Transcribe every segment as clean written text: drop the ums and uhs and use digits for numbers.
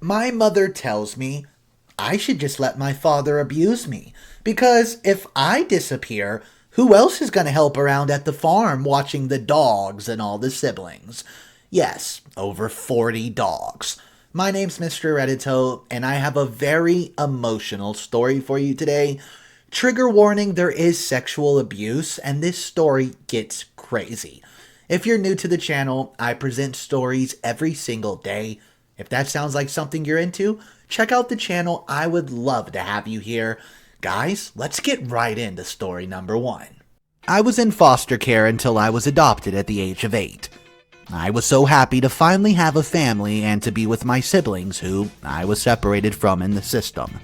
My mother tells me I should just let my father abuse me, because if I disappear, who else is going to help around at the farm watching the dogs and all the siblings? Yes, over 40 dogs. My name's Mr. Reddito, and I have a very emotional story for you today. Trigger warning, there is sexual abuse, and this story gets crazy. If you're new to the channel, I present stories every single day. If that sounds like something you're into, check out the channel. I would love to have you here. Guys, let's get right into story number 1. I was in foster care until I was adopted at the age of 8. I was so happy to finally have a family and to be with my siblings who I was separated from in the system.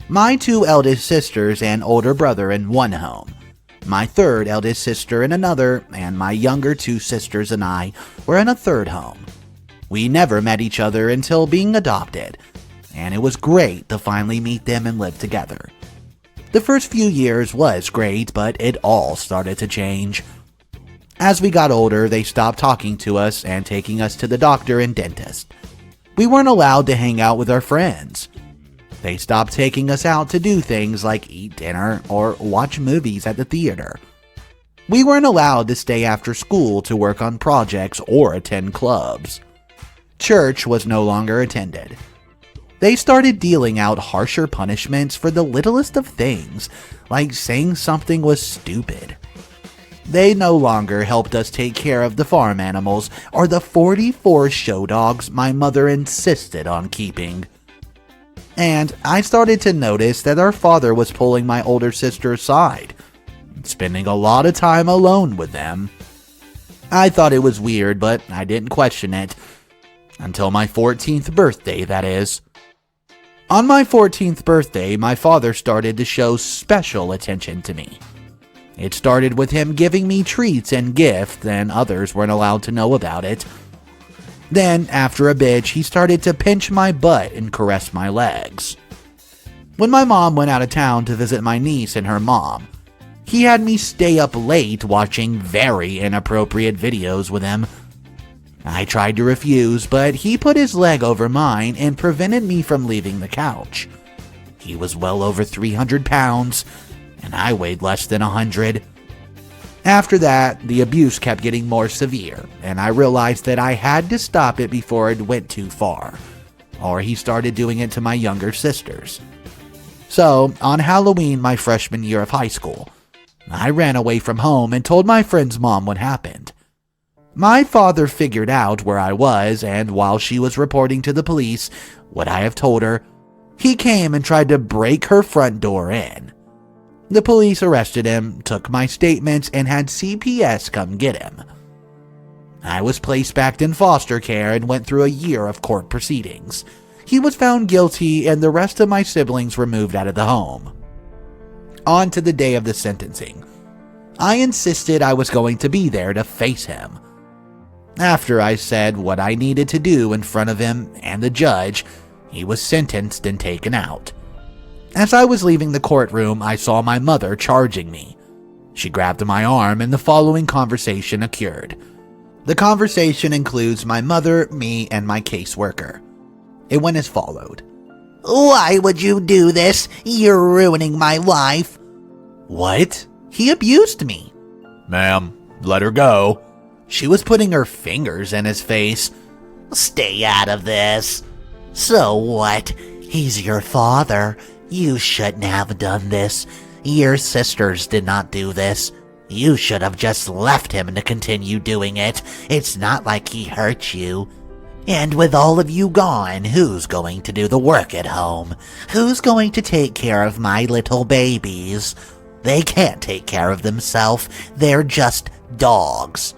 My 2 eldest sisters and older brother in one home. My 3rd eldest sister in another, and my younger 2 sisters and I were in a 3rd home. We never met each other until being adopted, and it was great to finally meet them and live together. The first few years was great, but it all started to change. As we got older, they stopped talking to us and taking us to the doctor and dentist. We weren't allowed to hang out with our friends. They stopped taking us out to do things like eat dinner or watch movies at the theater. We weren't allowed to stay after school to work on projects or attend clubs. Church was no longer attended. They started dealing out harsher punishments for the littlest of things, like saying something was stupid. They no longer helped us take care of the farm animals or the 44 show dogs my mother insisted on keeping. And I started to notice that our father was pulling my older sister aside, spending a lot of time alone with them. I thought it was weird, but I didn't question it. Until my 14th birthday, that is. On my 14th birthday, my father started to show special attention to me. It started with him giving me treats and gifts, and others weren't allowed to know about it. Then, after a bit, he started to pinch my butt and caress my legs. When my mom went out of town to visit my niece and her mom, he had me stay up late watching very inappropriate videos with him. I tried to refuse, but he put his leg over mine and prevented me from leaving the couch. He was well over 300 pounds, and I weighed less than 100. After that, the abuse kept getting more severe, and I realized that I had to stop it before it went too far, or he started doing it to my younger sisters. So, on Halloween my freshman year of high school, I ran away from home and told my friend's mom what happened. My father figured out where I was, and while she was reporting to the police what I have told her, he came and tried to break her front door in. The police arrested him, took my statements, and had CPS come get him. I was placed back in foster care and went through a year of court proceedings. He was found guilty, and the rest of my siblings were moved out of the home. On to the day of the sentencing. I insisted I was going to be there to face him. After I said what I needed to do in front of him and the judge, he was sentenced and taken out. As I was leaving the courtroom, I saw my mother charging me. She grabbed my arm and the following conversation occurred. The conversation includes my mother, me, and my caseworker. It went as followed. Why would you do this? You're ruining my life. What? He abused me. Ma'am, let her go. She was putting her fingers in his face. Stay out of this. So what? He's your father. You shouldn't have done this. Your sisters did not do this. You should have just left him to continue doing it. It's not like he hurt you. And with all of you gone, who's going to do the work at home? Who's going to take care of my little babies? They can't take care of themselves. They're just dogs.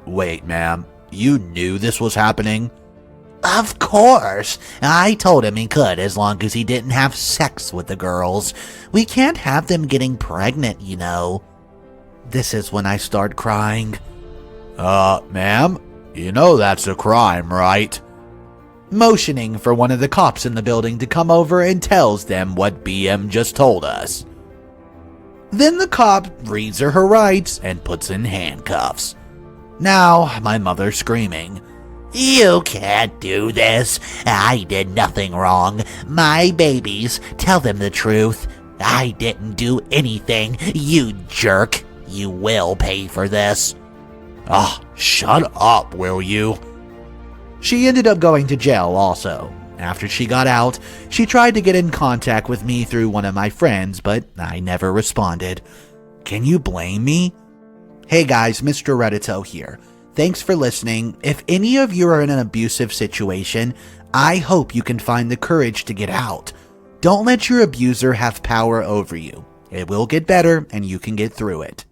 Wait, ma'am. You knew this was happening? Of course. I told him he could as long as he didn't have sex with the girls. We can't have them getting pregnant, you know. This is when I start crying. Ma'am, you know that's a crime, right? Motioning for one of the cops in the building to come over and tells them what BM just told us. Then the cop reads her rights and puts in handcuffs. Now, my mother's screaming. You can't do this. I did nothing wrong. My babies, tell them the truth. I didn't do anything, you jerk. You will pay for this. Ah, shut up, will you? She ended up going to jail also. After she got out, she tried to get in contact with me through one of my friends, but I never responded. Can you blame me? Hey guys, Mr. Reddito here. Thanks for listening. If any of you are in an abusive situation, I hope you can find the courage to get out. Don't let your abuser have power over you. It will get better and you can get through it.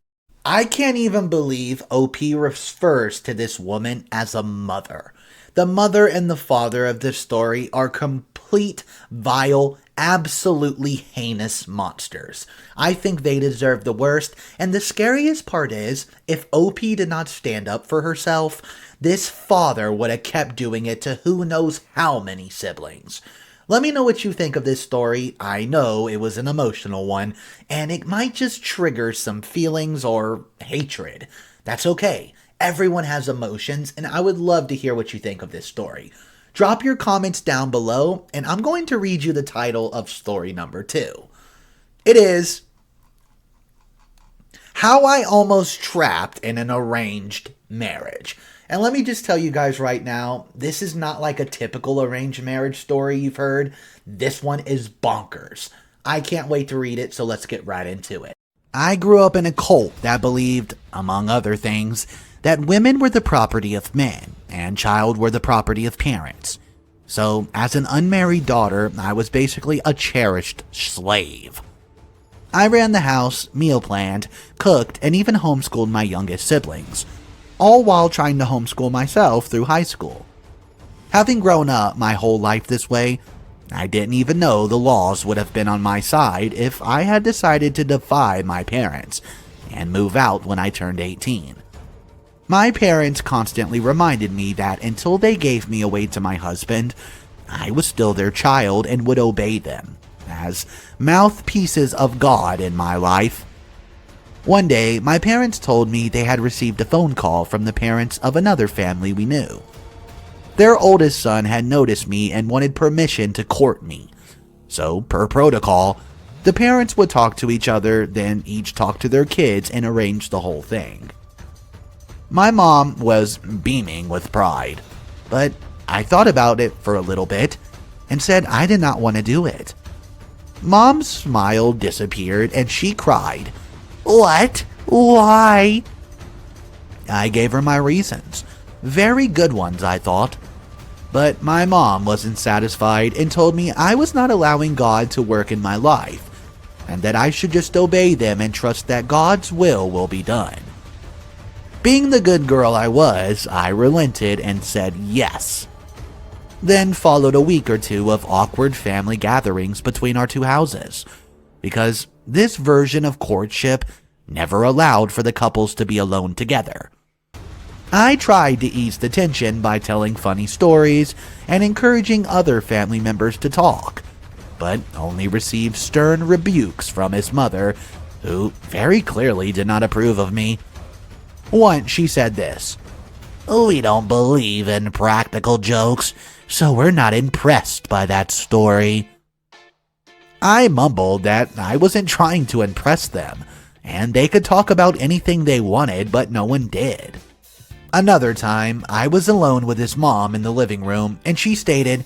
I can't even believe OP refers to this woman as a mother. The mother and the father of this story are complete, vile, absolutely heinous monsters. I think they deserve the worst, and the scariest part is, if OP did not stand up for herself, this father would have kept doing it to who knows how many siblings. Let me know what you think of this story. I know it was an emotional one, and it might just trigger some feelings or hatred. That's okay. Everyone has emotions, and I would love to hear what you think of this story. Drop your comments down below, and I'm going to read you the title of story number 2. It is How I Almost Trapped in an Arranged Marriage. And let me just tell you guys right now, this is not like a typical arranged marriage story you've heard. This one is bonkers. I can't wait to read it, so let's get right into it. I grew up in a cult that believed, among other things, that women were the property of men and child were the property of parents. So, as an unmarried daughter, I was basically a cherished slave. I ran the house, meal planned, cooked, and even homeschooled my youngest siblings, all while trying to homeschool myself through high school. Having grown up my whole life this way, I didn't even know the laws would have been on my side if I had decided to defy my parents and move out when I turned 18. My parents constantly reminded me that until they gave me away to my husband, I was still their child and would obey them, as mouthpieces of God in my life. One day, my parents told me they had received a phone call from the parents of another family we knew. Their oldest son had noticed me and wanted permission to court me. So, per protocol, the parents would talk to each other, then each talk to their kids and arrange the whole thing. My mom was beaming with pride, but I thought about it for a little bit and said I did not want to do it. Mom's smile disappeared and she cried, "What? Why?" I gave her my reasons. Very good ones, I thought. But my mom wasn't satisfied and told me I was not allowing God to work in my life, and that I should just obey them and trust that God's will be done. Being the good girl I was, I relented and said yes. Then followed a week or two of awkward family gatherings between our two houses, because this version of courtship never allowed for the couples to be alone together. I tried to ease the tension by telling funny stories and encouraging other family members to talk, but only received stern rebukes from his mother, who very clearly did not approve of me. Once she said this, "We don't believe in practical jokes, so we're not impressed by that story." I mumbled that I wasn't trying to impress them, and they could talk about anything they wanted, but no one did. Another time, I was alone with his mom in the living room, and she stated,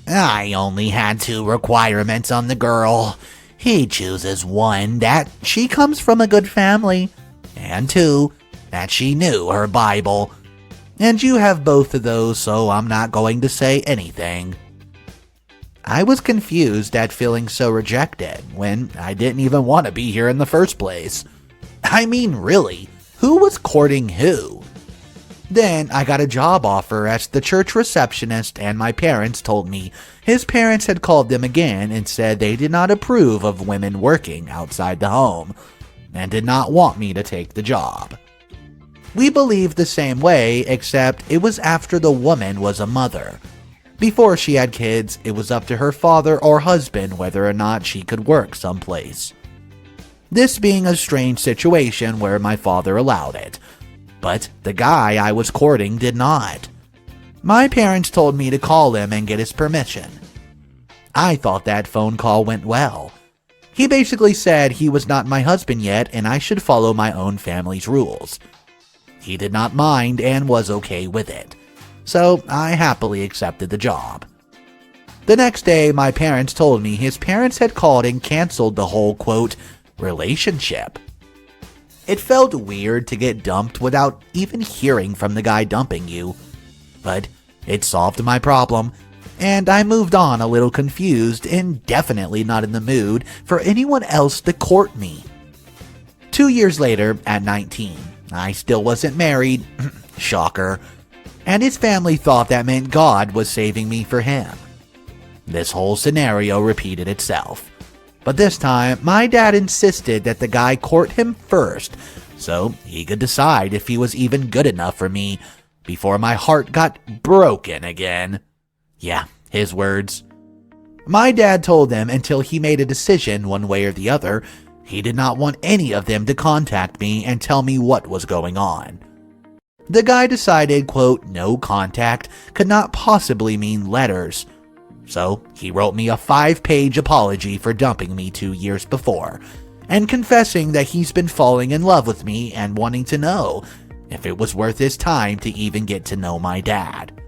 "I only had 2 requirements on the girl. He chooses 1, that she comes from a good family, and 2, that she knew her Bible. And you have both of those, so I'm not going to say anything." I was confused at feeling so rejected when I didn't even want to be here in the first place. I mean, really, who was courting who? Then I got a job offer as the church receptionist, and my parents told me his parents had called them again and said they did not approve of women working outside the home and did not want me to take the job. We believed the same way, except it was after the woman was a mother. Before she had kids, it was up to her father or husband whether or not she could work someplace. This being a strange situation where my father allowed it, but the guy I was courting did not. My parents told me to call him and get his permission. I thought that phone call went well. He basically said he was not my husband yet and I should follow my own family's rules. He did not mind and was okay with it, so I happily accepted the job. The next day, my parents told me his parents had called and canceled the whole, quote, relationship. It felt weird to get dumped without even hearing from the guy dumping you, but it solved my problem, and I moved on a little confused and definitely not in the mood for anyone else to court me. 2 years later, at 19, I still wasn't married, shocker, and his family thought that meant God was saving me for him. This whole scenario repeated itself, but this time my dad insisted that the guy court him first so he could decide if he was even good enough for me before my heart got broken again. Yeah, his words. My dad told them until he made a decision one way or the other, he did not want any of them to contact me and tell me what was going on. The guy decided, quote, no contact could not possibly mean letters. So he wrote me a 5-page apology for dumping me 2 years before, and confessing that he's been falling in love with me and wanting to know if it was worth his time to even get to know my dad.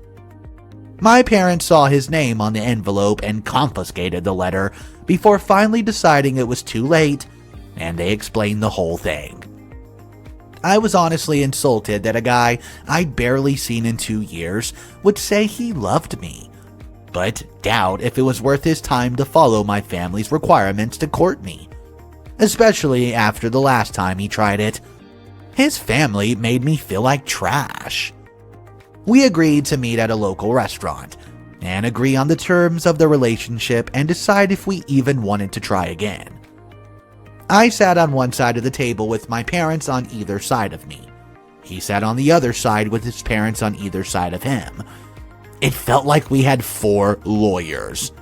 My parents saw his name on the envelope and confiscated the letter before finally deciding it was too late, and they explained the whole thing. I was honestly insulted that a guy I'd barely seen in 2 years would say he loved me, but doubt if it was worth his time to follow my family's requirements to court me, especially after the last time he tried it. His family made me feel like trash. We agreed to meet at a local restaurant and agree on the terms of the relationship and decide if we even wanted to try again. I sat on one side of the table with my parents on either side of me. He sat on the other side with his parents on either side of him. It felt like we had 4 lawyers.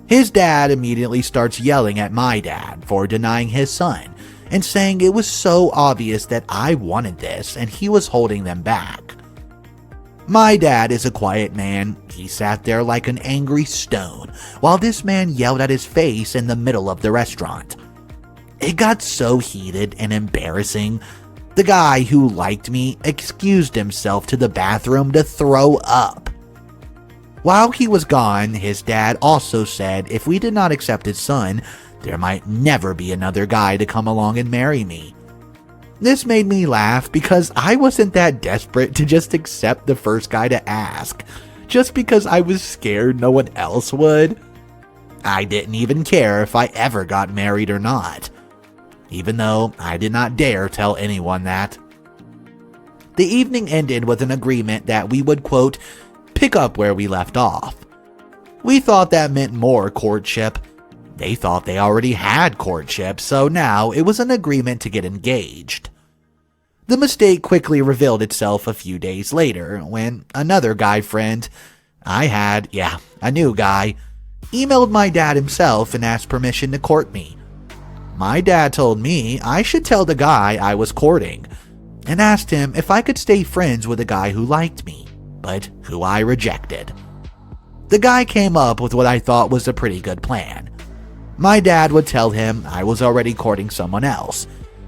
His dad immediately starts yelling at my dad for denying his son and saying it was so obvious that I wanted this and he was holding them back. My dad is a quiet man. He sat there like an angry stone while this man yelled at his face in the middle of the restaurant. It got so heated and embarrassing. The guy who liked me excused himself to the bathroom to throw up. While he was gone, his dad also said if we did not accept his son, there might never be another guy to come along and marry me. This made me laugh because I wasn't that desperate to just accept the first guy to ask, just because I was scared no one else would. I didn't even care if I ever got married or not, even though I did not dare tell anyone that. The evening ended with an agreement that we would, quote, pick up where we left off. We thought that meant more courtship. They thought they already had courtship, so now it was an agreement to get engaged. The mistake quickly revealed itself a few days later when another guy friend a new guy, emailed my dad himself and asked permission to court me. My dad told me I should tell the guy I was courting and asked him if I could stay friends with a guy who liked me, but who I rejected. The guy came up with what I thought was a pretty good plan. My dad would tell him I was already courting someone else,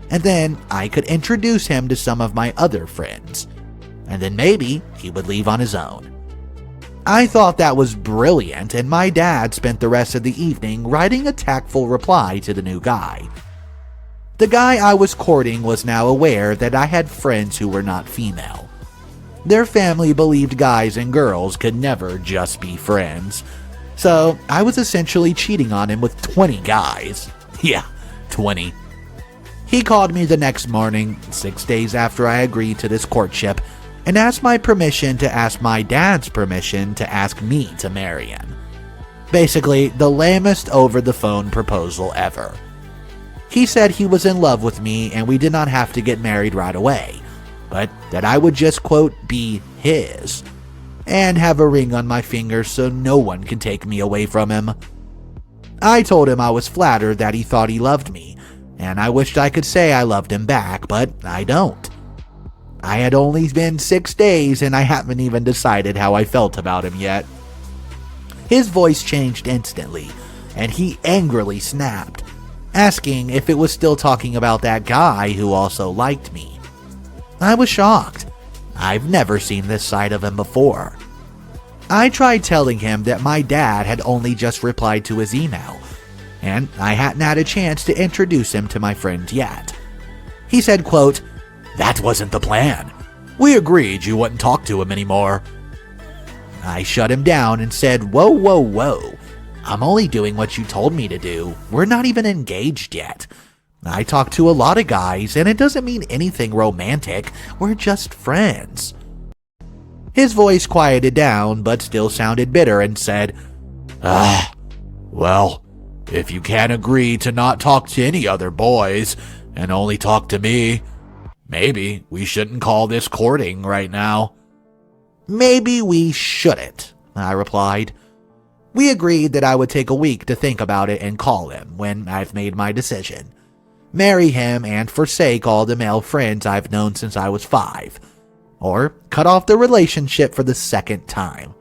and then I could introduce him to some of my other friends, and then maybe he would leave on his own. I thought that was brilliant, and my dad spent the rest of the evening writing a tactful reply to the new guy. The guy I was courting was now aware that I had friends who were not female. Their family believed guys and girls could never just be friends, so I was essentially cheating on him with 20 guys. Yeah, 20. He called me the next morning, 6 days after I agreed to this courtship, and asked my permission to ask my dad's permission to ask me to marry him. Basically, the lamest over-the-phone proposal ever. He said he was in love with me and we did not have to get married right away, but that I would just, quote, be his, and have a ring on my finger so no one can take me away from him. I told him I was flattered that he thought he loved me, and I wished I could say I loved him back, but I don't. I had only been 6 days and I haven't even decided how I felt about him yet. His voice changed instantly, and he angrily snapped, asking if it was still talking about that guy who also liked me. I was shocked. I've never seen this side of him before. I tried telling him that my dad had only just replied to his email, and I hadn't had a chance to introduce him to my friends yet. He said, quote, "That wasn't the plan. We agreed you wouldn't talk to him anymore." I shut him down and said, whoa, whoa, whoa. I'm only doing what you told me to do. We're not even engaged yet. I talk to a lot of guys, and it doesn't mean anything romantic. We're just friends. His voice quieted down, but still sounded bitter, and said, Well, if you can't agree to not talk to any other boys and only talk to me, maybe we shouldn't call this courting right now." Maybe we shouldn't, I replied. We agreed that I would take a week to think about it and call him when I've made my decision. Marry him and forsake all the male friends I've known since I was 5. Or cut off the relationship for the second time.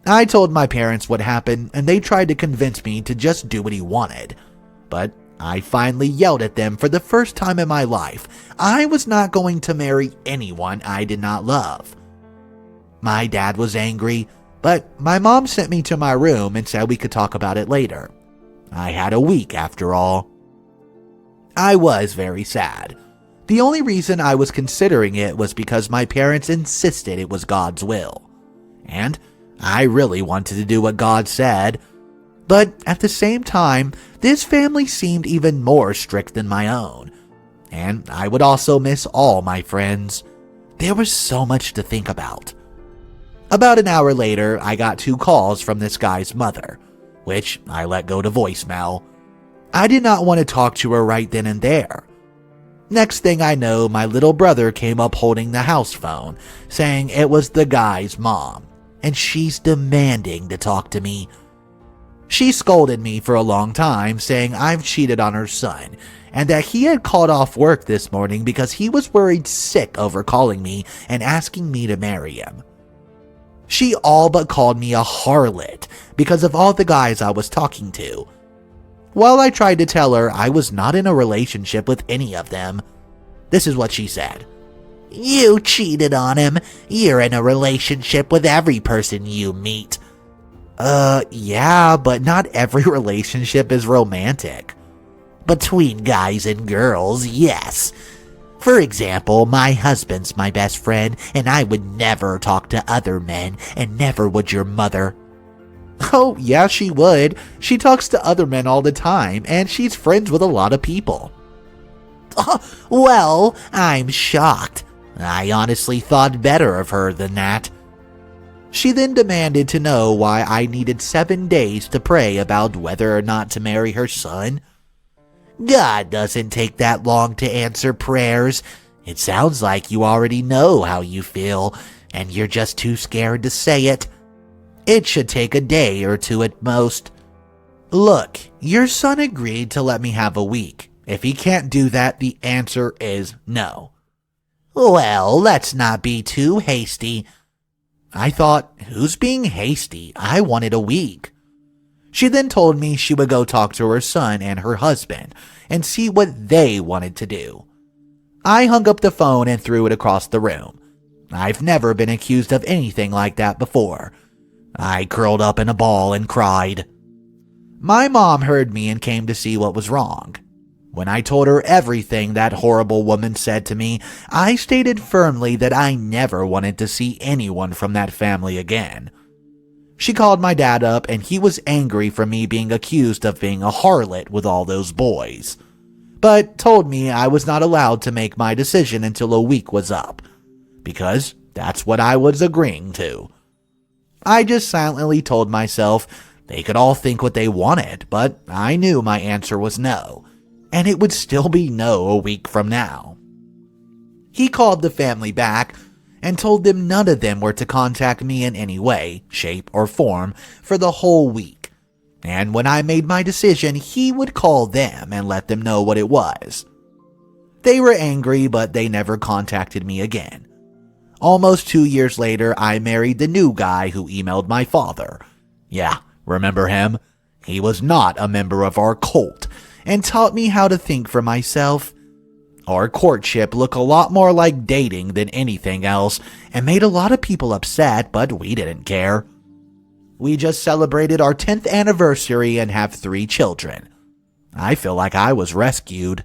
I told my parents what happened, and they tried to convince me to just do what he wanted. But I finally yelled at them for the first time in my life. I was not going to marry anyone I did not love. My dad was angry, but my mom sent me to my room and said we could talk about it later. I had a week after all. I was very sad. The only reason I was considering it was because my parents insisted it was God's will. And I really wanted to do what God said. But at the same time, this family seemed even more strict than my own. And I would also miss all my friends. There was so much to think about. About an hour later, I got 2 calls from this guy's mother, which I let go to voicemail. I did not want to talk to her right then and there. Next thing I know, my little brother came up holding the house phone, saying it was the guy's mom, and she's demanding to talk to me. She scolded me for a long time, saying I've cheated on her son, and that he had called off work this morning because he was worried sick over calling me and asking me to marry him. She all but called me a harlot because of all the guys I was talking to. While I tried to tell her I was not in a relationship with any of them, this is what she said. "You cheated on him. You're in a relationship with every person you meet." Yeah, but not every relationship is romantic. Between guys and girls, yes. For example, my husband's my best friend, and I would never talk to other men, and never would your mother. Oh, yeah, she would. She talks to other men all the time, and she's friends with a lot of people. Well, I'm shocked. I honestly thought better of her than that. She then demanded to know why I needed 7 days to pray about whether or not to marry her son. God doesn't take that long to answer prayers. It sounds like you already know how you feel, and you're just too scared to say it. It should take a day or 2 at most. Look, your son agreed to let me have a week. If he can't do that, the answer is no. Well, let's not be too hasty. I thought, who's being hasty? I wanted a week. She then told me she would go talk to her son and her husband and see what they wanted to do. I hung up the phone and threw it across the room. I've never been accused of anything like that before. I curled up in a ball and cried. My mom heard me and came to see what was wrong. When I told her everything that horrible woman said to me, I stated firmly that I never wanted to see anyone from that family again. She called my dad up, and he was angry for me being accused of being a harlot with all those boys, but told me I was not allowed to make my decision until a week was up, because that's what I was agreeing to. I just silently told myself they could all think what they wanted, but I knew my answer was no, and it would still be no a week from now. He called the family back and told them none of them were to contact me in any way, shape, or form for the whole week, and when I made my decision, he would call them and let them know what it was. They were angry, but they never contacted me again. Almost 2 years later, I married the new guy who emailed my father. Yeah, remember him? He was not a member of our cult and taught me how to think for myself. Our courtship looked a lot more like dating than anything else and made a lot of people upset, but we didn't care. We just celebrated our 10th anniversary and have 3 children. I feel like I was rescued.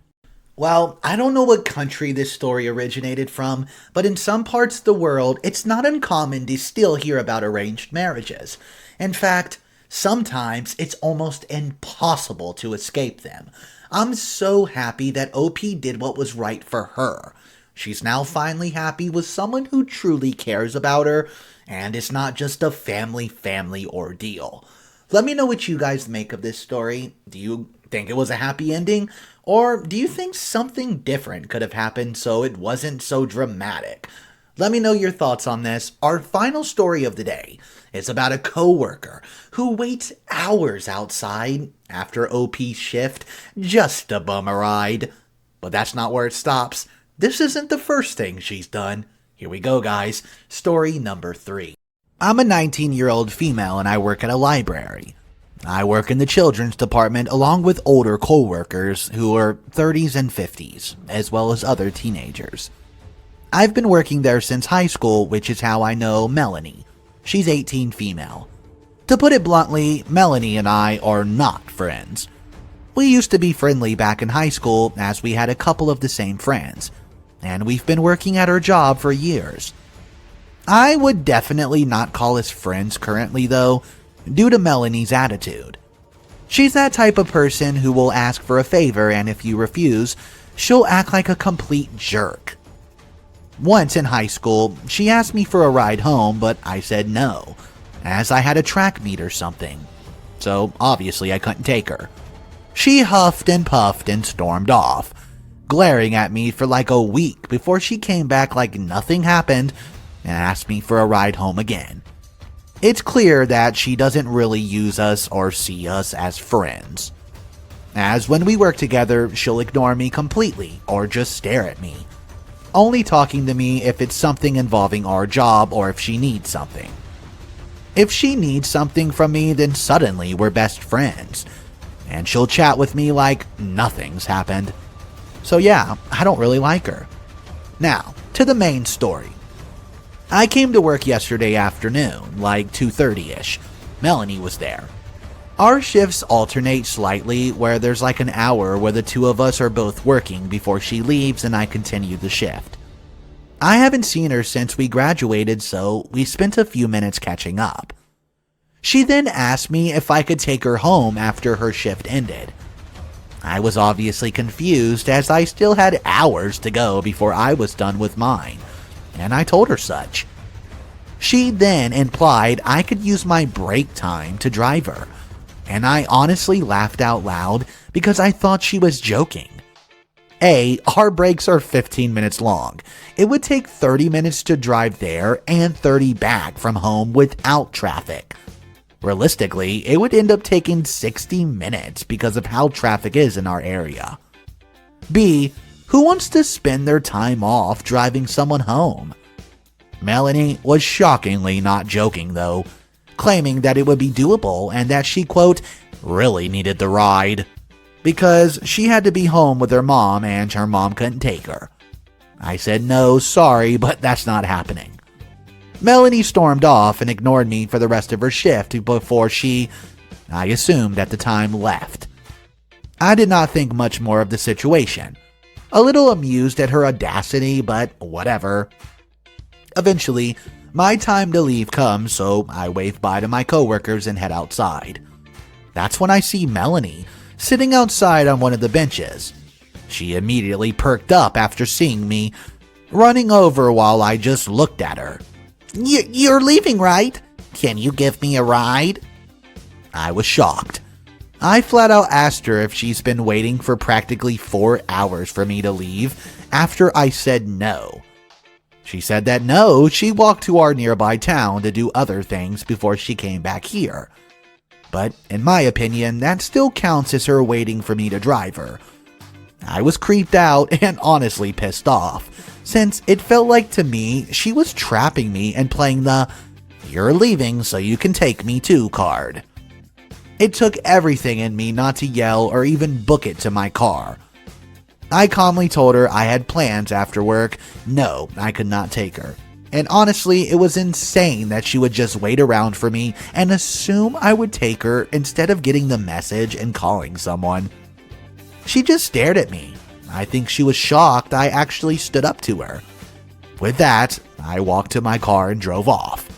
Well, I don't know what country this story originated from, but in some parts of the world, it's not uncommon to still hear about arranged marriages. In fact, sometimes it's almost impossible to escape them. I'm so happy that OP did what was right for her. She's now finally happy with someone who truly cares about her, and it's not just a family ordeal. Let me know what you guys make of this story. Do you think it was a happy ending? Or do you think something different could have happened so it wasn't so dramatic? Let me know your thoughts on this. Our final story of the day is about a coworker who waits hours outside after OP's shift just to bum a ride. But that's not where it stops. This isn't the first thing she's done. Here we go, guys. Story number 3. I'm a 19-year-old female and I work at a library. I work in the children's department along with older coworkers who are 30s and 50s, as well as other teenagers. I've been working there since high school, which is how I know Melanie. She's 18 female. To put it bluntly, Melanie and I are not friends. We used to be friendly back in high school as we had a couple of the same friends, and we've been working at her job for years. I would definitely not call us friends currently though, due to Melanie's attitude. She's that type of person who will ask for a favor and if you refuse, she'll act like a complete jerk. Once in high school, she asked me for a ride home, but I said no, as I had a track meet or something, so obviously I couldn't take her. She huffed and puffed and stormed off, glaring at me for like a week before she came back like nothing happened and asked me for a ride home again. It's clear that she doesn't really use us or see us as friends, as when we work together, she'll ignore me completely or just stare at me, only talking to me if it's something involving our job or if she needs something. If she needs something from me, then suddenly we're best friends, and she'll chat with me like nothing's happened. So yeah, I don't really like her. Now, to the main story. I came to work yesterday afternoon, like 2:30ish. Melanie was there. Our shifts alternate slightly, where there's like an hour where the two of us are both working before she leaves and I continue the shift. I haven't seen her since we graduated, so we spent a few minutes catching up. She then asked me if I could take her home after her shift ended. I was obviously confused as I still had hours to go before I was done with mine, and I told her such. She then implied I could use my break time to drive her, and I honestly laughed out loud because I thought she was joking. Our breaks are 15 minutes long. It would take 30 minutes to drive there and 30 back from home without traffic. Realistically, it would end up taking 60 minutes because of how traffic is in our area. B, who wants to spend their time off driving someone home? Melanie was shockingly not joking though, claiming that it would be doable and that she, quote, really needed the ride, because she had to be home with her mom and her mom couldn't take her. I said no, sorry, but that's not happening. Melanie stormed off and ignored me for the rest of her shift before she, I assumed at the time, left. I did not think much more of the situation. A little amused at her audacity, but whatever. Eventually, my time to leave comes, so I wave bye to my coworkers and head outside. That's when I see Melanie sitting outside on one of the benches. She immediately perked up after seeing me, running over while I just looked at her. You're leaving, right? Can you give me a ride? I was shocked. I flat out asked her if she's been waiting for practically 4 hours for me to leave after I said no. She said that no, she walked to our nearby town to do other things before she came back here. But in my opinion, that still counts as her waiting for me to drive her. I was creeped out and honestly pissed off, since it felt like to me she was trapping me and playing the "you're leaving so you can take me too" card. It took everything in me not to yell or even book it to my car. I calmly told her I had plans after work. No, I could not take her. And honestly, it was insane that she would just wait around for me and assume I would take her instead of getting the message and calling someone. She just stared at me. I think she was shocked I actually stood up to her. With that, I walked to my car and drove off.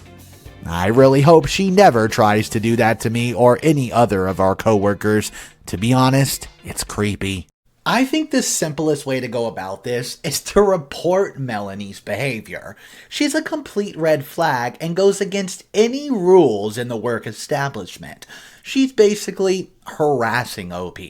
I really hope she never tries to do that to me or any other of our coworkers. To be honest, it's creepy. I think the simplest way to go about this is to report Melanie's behavior. She's a complete red flag and goes against any rules in the work establishment. She's basically harassing OP.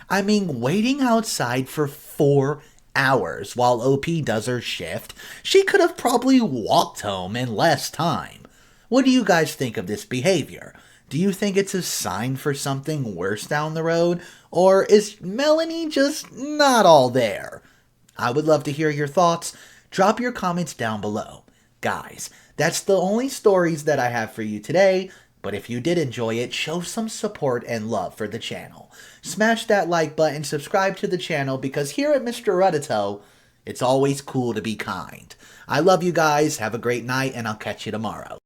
I mean, waiting outside for 4 hours while OP does her shift. She could have probably walked home in less time. What do you guys think of this behavior? Do you think it's a sign for something worse down the road? Or is Melanie just not all there? I would love to hear your thoughts. Drop your comments down below. Guys, that's the only stories that I have for you today. But if you did enjoy it, show some support and love for the channel. Smash that like button, subscribe to the channel, because here at Mr. Reddito, it's always cool to be kind. I love you guys, have a great night, and I'll catch you tomorrow.